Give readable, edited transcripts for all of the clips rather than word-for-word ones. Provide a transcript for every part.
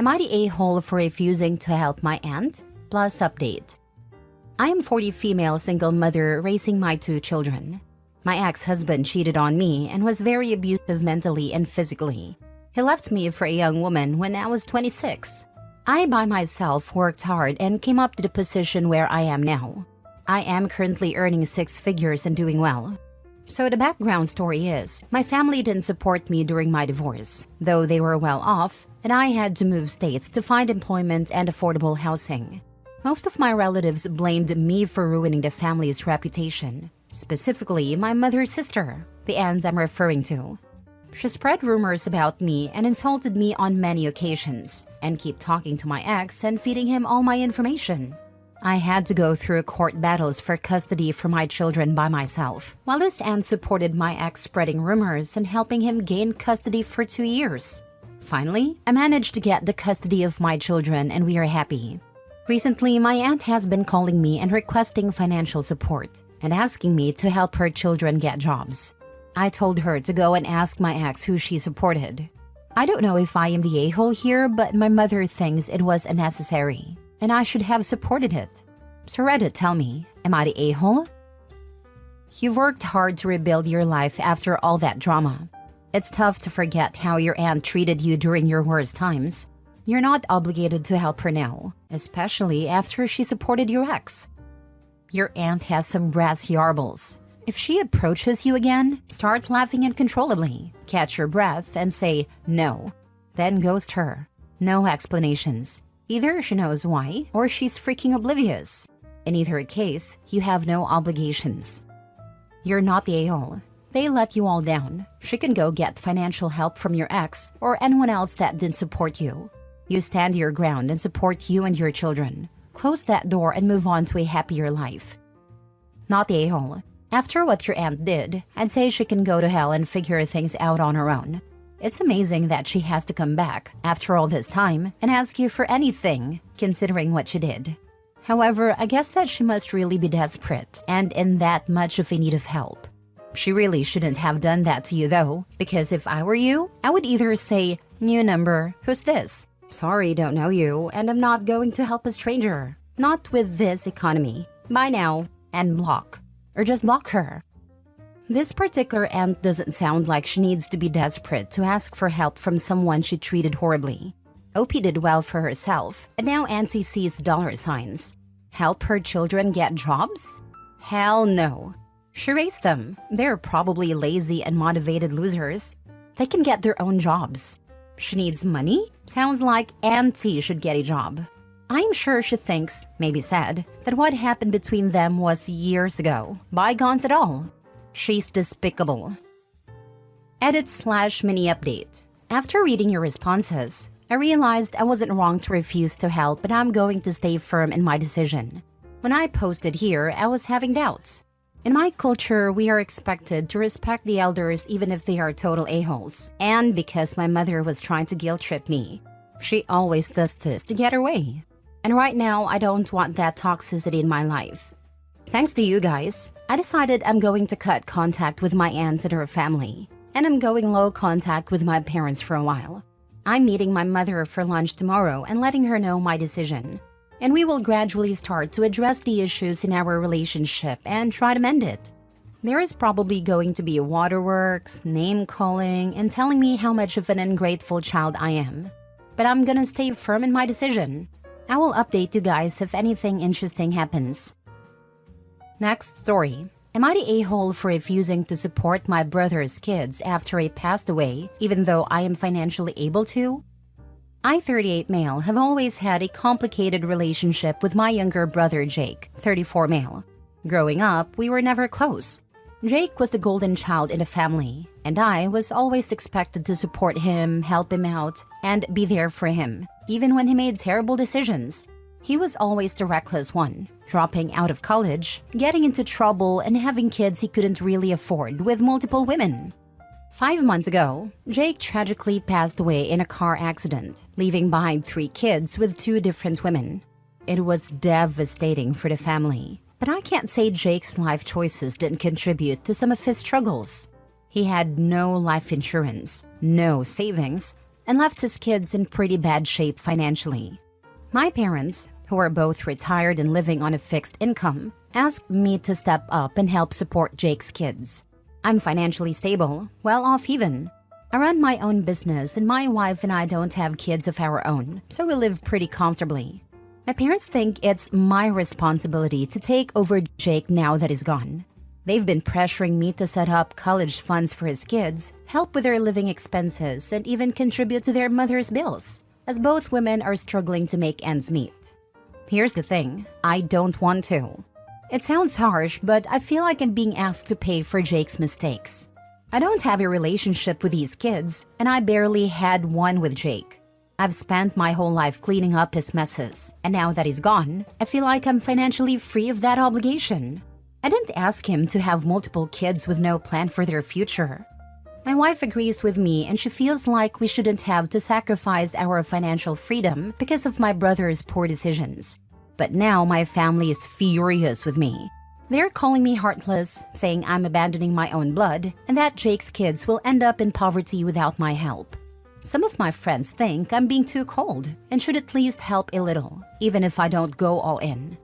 Am I the a-hole for refusing to help my aunt? Plus update. I am 40 female single mother raising my 2 children. My ex-husband cheated on me and was very abusive mentally and physically. He left me for a young woman when I was 26. I by myself worked hard and came up to the position where I am now. I am currently earning 6 figures and doing well. So the background story is, my family didn't support me during my divorce, though they were well off, and I had to move states to find employment and affordable housing. Most of my relatives blamed me for ruining the family's reputation, specifically my mother's sister, the aunt I'm referring to. She spread rumors about me and insulted me on many occasions, and kept talking to my ex and feeding him all my information. I had to go through court battles for custody for my children by myself, while this aunt supported my ex spreading rumors and helping him gain custody for 2 years. Finally, I managed to get the custody of my children and we are happy. Recently, my aunt has been calling me and requesting financial support and asking me to help her children get jobs. I told her to go and ask my ex who she supported. I don't know if I am the a-hole here, but my mother thinks it was unnecessary, and I should have supported it. So Reddit, tell me, am I the a-hole? You've worked hard to rebuild your life after all that drama. It's tough to forget how your aunt treated you during your worst times. You're not obligated to help her now, especially after she supported your ex. Your aunt has some brass yarbles. If she approaches you again, start laughing uncontrollably, catch your breath, and say no. Then ghost her. No explanations. Either she knows why, or she's freaking oblivious. In either case, you have no obligations. You're not the a-hole. They let you all down. She can go get financial help from your ex or anyone else that didn't support you. You stand your ground and support you and your children. Close that door and move on to a happier life. Not the a-hole. After what your aunt did, I'd say she can go to hell and figure things out on her own. It's amazing that she has to come back after all this time and ask you for anything, considering what she did. However, I guess that she must really be desperate and in that much of a need of help. She really shouldn't have done that to you though, because if I were you, I would either say, "New number, who's this? Sorry, don't know you, and I'm not going to help a stranger. Not with this economy. Bye now," and block. Or just block her. This particular aunt doesn't sound like she needs to be desperate to ask for help from someone she treated horribly. OP did well for herself, and now Auntie sees dollar signs. Help her children get jobs? Hell no. She raised them. They're probably lazy and motivated losers. They can get their own jobs. She needs money? Sounds like Auntie should get a job. I'm sure she thinks, maybe said, that what happened between them was years ago. Bygones at all. She's despicable. Edit/mini update. After reading your responses, I realized I wasn't wrong to refuse to help, but I'm going to stay firm in my decision. When I posted here, I was having doubts. In my culture, we are expected to respect the elders even if they are total a-holes. And because my mother was trying to guilt trip me, she always does this to get her way. And right now, I don't want that toxicity in my life. Thanks to you guys, I decided I'm going to cut contact with my aunt and her family. And I'm going low contact with my parents for a while. I'm meeting my mother for lunch tomorrow and letting her know my decision. And we will gradually start to address the issues in our relationship and try to mend it. There is probably going to be waterworks, name-calling, and telling me how much of an ungrateful child I am. But I'm gonna stay firm in my decision. I will update you guys if anything interesting happens. Next story. Am I the a-hole for refusing to support my brother's kids after he passed away, even though I am financially able to? I, 38 male, have always had a complicated relationship with my younger brother Jake, 34 male. Growing up, we were never close. Jake was the golden child in the family, and I was always expected to support him, help him out, and be there for him, even when he made terrible decisions. He was always the reckless one, dropping out of college, getting into trouble, and having kids he couldn't really afford with multiple women. 5 months ago, Jake tragically passed away in a car accident, leaving behind 3 kids with 2 different women. It was devastating for the family, but I can't say Jake's life choices didn't contribute to some of his struggles. He had no life insurance, no savings, and left his kids in pretty bad shape financially. My parents, who are both retired and living on a fixed income, asked me to step up and help support Jake's kids. I'm financially stable, well off even. I run my own business and my wife and I don't have kids of our own, so we live pretty comfortably. My parents think it's my responsibility to take over Jake now that he's gone. They've been pressuring me to set up college funds for his kids, help with their living expenses, and even contribute to their mother's bills, as both women are struggling to make ends meet. Here's the thing, I don't want to. It sounds harsh, but I feel like I'm being asked to pay for Jake's mistakes. I don't have a relationship with these kids, and I barely had one with Jake. I've spent my whole life cleaning up his messes, and now that he's gone, I feel like I'm financially free of that obligation. I didn't ask him to have multiple kids with no plan for their future. My wife agrees with me, and she feels like we shouldn't have to sacrifice our financial freedom because of my brother's poor decisions. But now my family is furious with me. They're calling me heartless, saying I'm abandoning my own blood, and that Jake's kids will end up in poverty without my help. Some of my friends think I'm being too cold and should at least help a little, even if I don't go all in.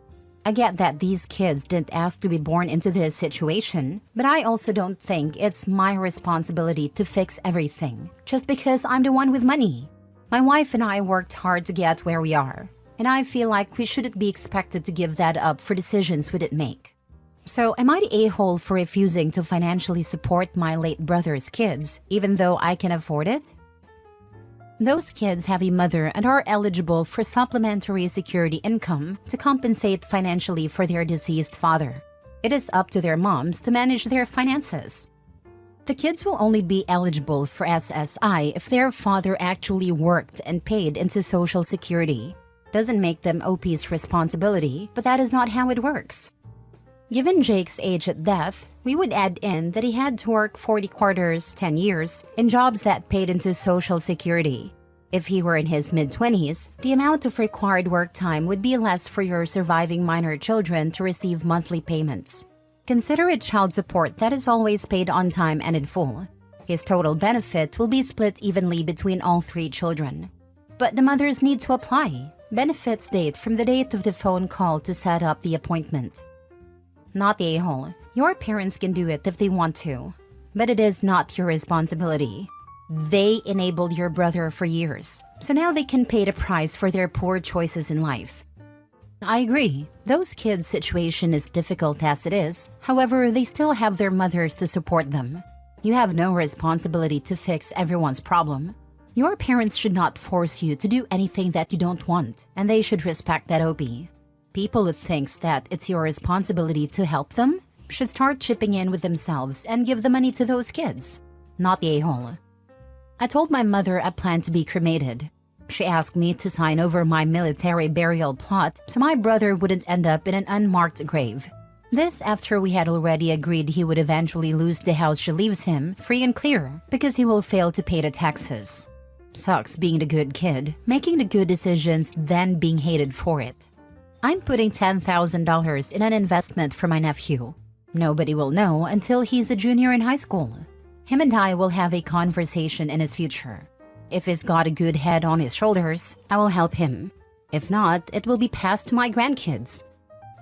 I get that these kids didn't ask to be born into this situation, but I also don't think it's my responsibility to fix everything, just because I'm the one with money. My wife and I worked hard to get where we are, and I feel like we shouldn't be expected to give that up for decisions we didn't make. So am I the a-hole for refusing to financially support my late brother's kids, even though I can afford it? Those kids have a mother and are eligible for supplementary security income to compensate financially for their deceased father. It is up to their moms to manage their finances. The kids will only be eligible for SSI if their father actually worked and paid into Social Security. Doesn't make them OP's responsibility, but that is not how it works. Given Jake's age at death, we would add in that he had to work 40 quarters, 10 years, in jobs that paid into Social Security. If he were in his mid-20s, the amount of required work time would be less for your surviving minor children to receive monthly payments. Consider it child support that is always paid on time and in full. His total benefit will be split evenly between all 3 children. But the mothers need to apply. Benefits date from the date of the phone call to set up the appointment. Not the a-hole. Your parents can do it if they want to, but it is not your responsibility. They enabled your brother for years, so now they can pay the price for their poor choices in life. I agree, those kids' situation is difficult as it is, however, they still have their mothers to support them. You have no responsibility to fix everyone's problem. Your parents should not force you to do anything that you don't want, and they should respect that OP. People who thinks that it's your responsibility to help them should start chipping in with themselves and give the money to those kids, not the a-hole. I told my mother I plan to be cremated. She asked me to sign over my military burial plot so my brother wouldn't end up in an unmarked grave. This after we had already agreed he would eventually lose the house she leaves him free and clear because he will fail to pay the taxes. Sucks being the good kid, making the good decisions, then being hated for it. I'm putting $10,000 in an investment for my nephew. Nobody will know until he's a junior in high school. Him and I will have a conversation in his future. If he's got a good head on his shoulders, I will help him. If not, it will be passed to my grandkids.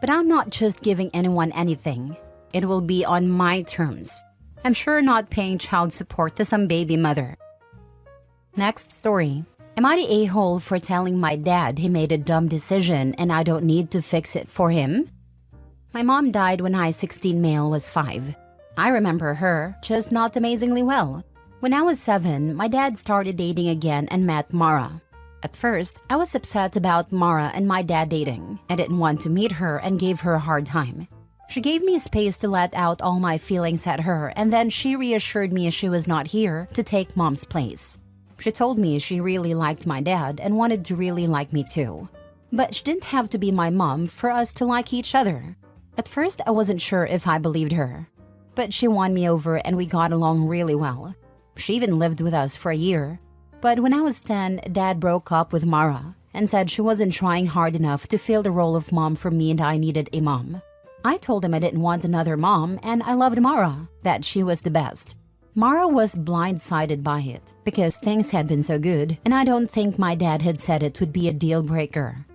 But I'm not just giving anyone anything. It will be on my terms. I'm sure not paying child support to some baby mother. Next story. Am I the a-hole for telling my dad he made a dumb decision and I don't need to fix it for him? My mom died when I, 16 male, was 5. I remember her, just not amazingly well. When I was 7, my dad started dating again and met Mara. At first, I was upset about Mara and my dad dating. I didn't want to meet her and gave her a hard time. She gave me space to let out all my feelings at her, and then she reassured me she was not here to take mom's place. She told me she really liked my dad and wanted to really like me too. But she didn't have to be my mom for us to like each other. At first, I wasn't sure if I believed her. But she won me over and we got along really well. She even lived with us for a year. But when I was 10, Dad broke up with Mara and said she wasn't trying hard enough to fill the role of mom for me and I needed a mom. I told him I didn't want another mom and I loved Mara, that she was the best. Mara was blindsided by it because things had been so good, and I don't think my dad had said it would be a deal breaker.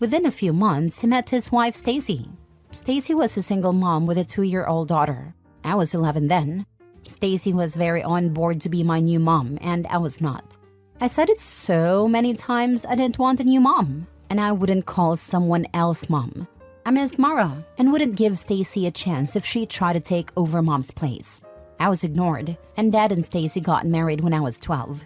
Within a few months, he met his wife Stacy. Stacy was a single mom with a 2-year-old daughter. I was 11 then. Stacy was very on board to be my new mom, and I was not. I said it so many times I didn't want a new mom, and I wouldn't call someone else mom. I missed Mara and wouldn't give Stacy a chance if she tried to take over mom's place. I was ignored, and Dad and Stacy got married when I was 12.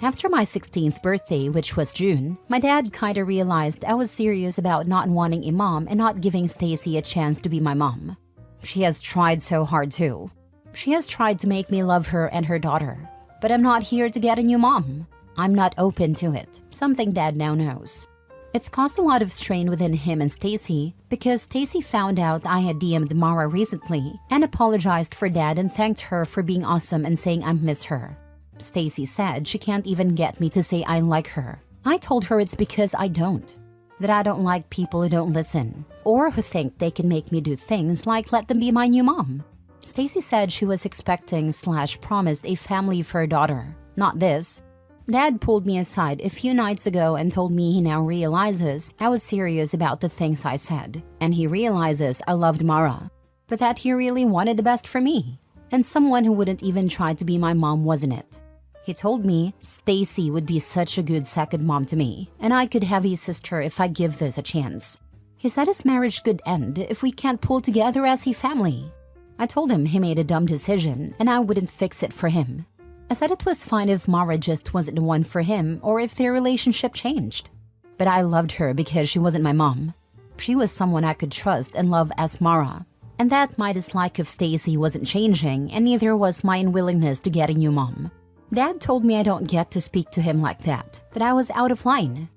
After my 16th birthday, which was June, my dad kinda realized I was serious about not wanting a mom and not giving Stacy a chance to be my mom. She has tried so hard too. She has tried to make me love her and her daughter, but I'm not here to get a new mom. I'm not open to it, something Dad now knows. It's caused a lot of strain within him and Stacy because Stacy found out I had DM'd Mara recently and apologized for Dad and thanked her for being awesome and saying I miss her. Stacy said she can't even get me to say I like her. I told her it's because I don't. That I don't like people who don't listen or who think they can make me do things like let them be my new mom. Stacy said she was expecting/promised a family for her daughter. Not this. Dad pulled me aside a few nights ago and told me he now realizes I was serious about the things I said, and he realizes I loved Mara, but that he really wanted the best for me, and someone who wouldn't even try to be my mom wasn't it. He told me Stacy would be such a good second mom to me, and I could have a sister if I give this a chance. He said his marriage could end if we can't pull together as a family. I told him he made a dumb decision and I wouldn't fix it for him. I said it was fine if Mara just wasn't the one for him or if their relationship changed. But I loved her because she wasn't my mom. She was someone I could trust and love as Mara. And that my dislike of Stacy wasn't changing, and neither was my unwillingness to get a new mom. Dad told me I don't get to speak to him like that I was out of line.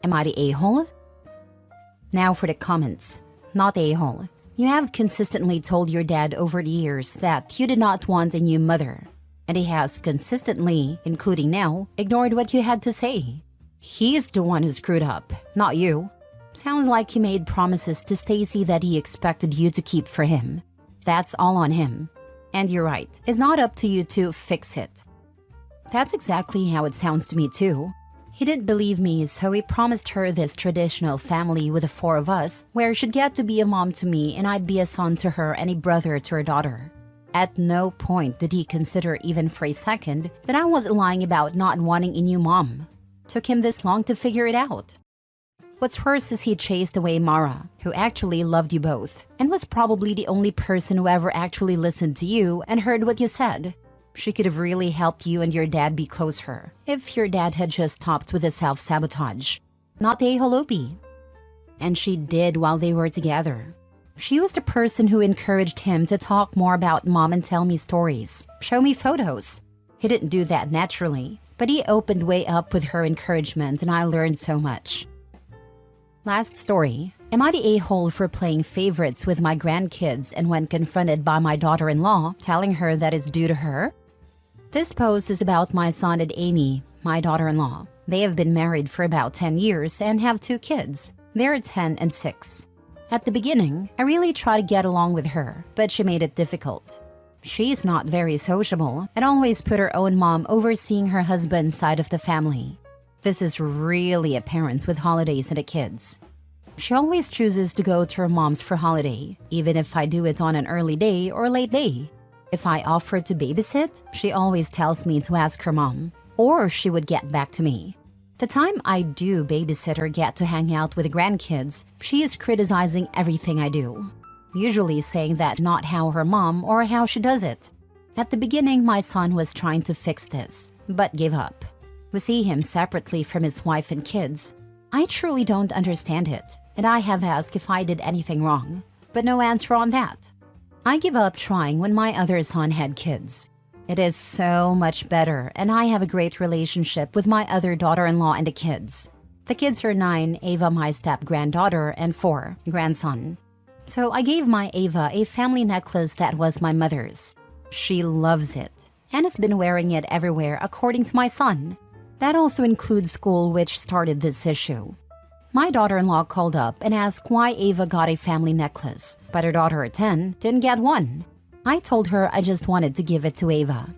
Am I the a-hole? Now for the comments. Not a-hole. You have consistently told your dad over the years that you did not want a new mother. And he has consistently, including now, ignored what you had to say. He's the one who screwed up, not you. Sounds like he made promises to Stacy that he expected you to keep for him. That's all on him. And you're right, it's not up to you to fix it. That's exactly how it sounds to me too. He didn't believe me, so he promised her this traditional family with the 4 of us, where she'd get to be a mom to me and I'd be a son to her and a brother to her daughter. At no point did he consider even for a second that I wasn't lying about not wanting a new mom. Took him this long to figure it out. What's worse is he chased away Mara, who actually loved you both, and was probably the only person who ever actually listened to you and heard what you said. She could have really helped you and your dad be closer, if your dad had just stopped with the self-sabotage. Not the a-holopi. And she did while they were together. She was the person who encouraged him to talk more about mom and tell me stories, show me photos. He didn't do that naturally, but he opened way up with her encouragement and I learned so much. Last story. Am I the a-hole for playing favorites with my grandkids and when confronted by my daughter-in-law, telling her that it's due to her? This post is about my son and Amy, my daughter-in-law. They have been married for about 10 years and have 2 kids. They're 10 and 6. At the beginning, I really tried to get along with her, but she made it difficult. She's not very sociable and always put her own mom overseeing her husband's side of the family. This is really apparent with holidays and the kids. She always chooses to go to her mom's for holiday, even if I do it on an early day or late day. If I offer to babysit, she always tells me to ask her mom, or she would get back to me. The time I do babysit or get to hang out with the grandkids, she is criticizing everything I do, usually saying that's not how her mom or how she does it. At the beginning, my son was trying to fix this, but gave up. We see him separately from his wife and kids. I truly don't understand it, and I have asked if I did anything wrong, but no answer on that. I give up trying when my other son had kids. It is so much better, and I have a great relationship with my other daughter-in-law and the kids. The kids are 9, Ava my step-granddaughter, and 4, grandson. So I gave my Ava a family necklace that was my mother's. She loves it, and has been wearing it everywhere according to my son. That also includes school, which started this issue. My daughter-in-law called up and asked why Ava got a family necklace, but her daughter at 10 didn't get one. I told her I just wanted to give it to Ava.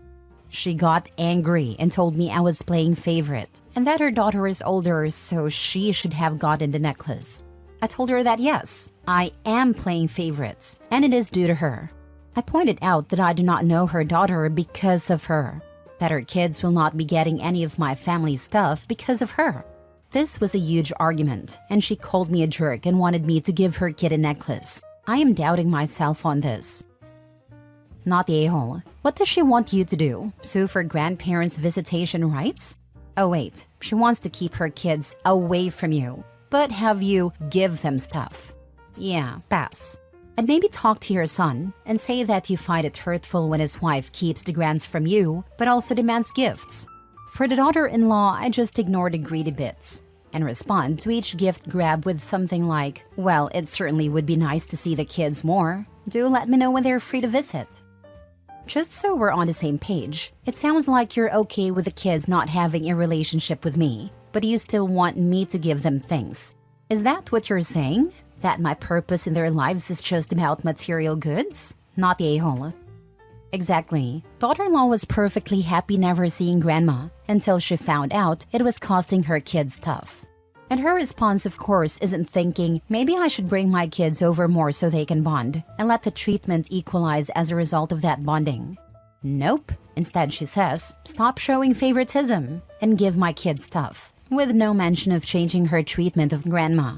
She got angry and told me I was playing favorite and that her daughter is older, so she should have gotten the necklace. I told her that yes, I am playing favorites and it is due to her. I pointed out that I do not know her daughter because of her, that her kids will not be getting any of my family stuff because of her. This was a huge argument, and she called me a jerk and wanted me to give her kid a necklace. I am doubting myself on this. Not the a-hole. What does she want you to do? Sue for grandparents' visitation rights? Oh wait, she wants to keep her kids away from you, but have you give them stuff. Yeah, pass. And maybe talk to your son and say that you find it hurtful when his wife keeps the grants from you, but also demands gifts. For the daughter-in-law, I just ignore the greedy bits and respond to each gift grab with something like, well, it certainly would be nice to see the kids more. Do let me know when they're free to visit. Just so we're on the same page, it sounds like you're okay with the kids not having a relationship with me, but you still want me to give them things. Is that what you're saying? That my purpose in their lives is just about material goods? Not the a-hole. Exactly. Daughter-in-law was perfectly happy never seeing grandma until she found out it was costing her kids stuff. And her response, of course, isn't thinking, maybe I should bring my kids over more so they can bond and let the treatment equalize as a result of that bonding. Nope. Instead, she says, stop showing favoritism and give my kids stuff, with no mention of changing her treatment of grandma.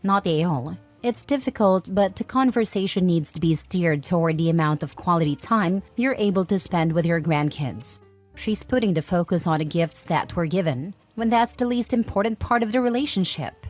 Not the a-hole. It's difficult, but the conversation needs to be steered toward the amount of quality time you're able to spend with your grandkids. She's putting the focus on the gifts that were given, when that's the least important part of the relationship.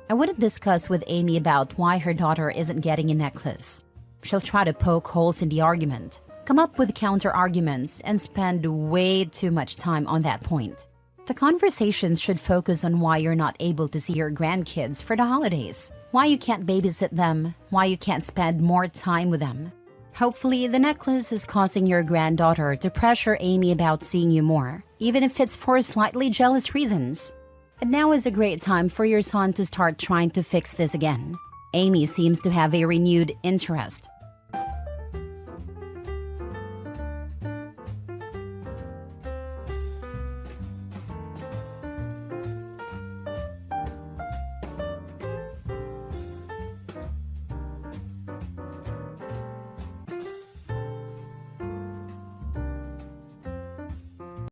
I wouldn't discuss with Amy about why her daughter isn't getting a necklace. She'll try to poke holes in the argument, come up with counter-arguments, and spend way too much time on that point. The conversations should focus on why you're not able to see your grandkids for the holidays, why you can't babysit them, why you can't spend more time with them. Hopefully, the necklace is causing your granddaughter to pressure Amy about seeing you more, even if it's for slightly jealous reasons. And now is a great time for your son to start trying to fix this again. Amy seems to have a renewed interest,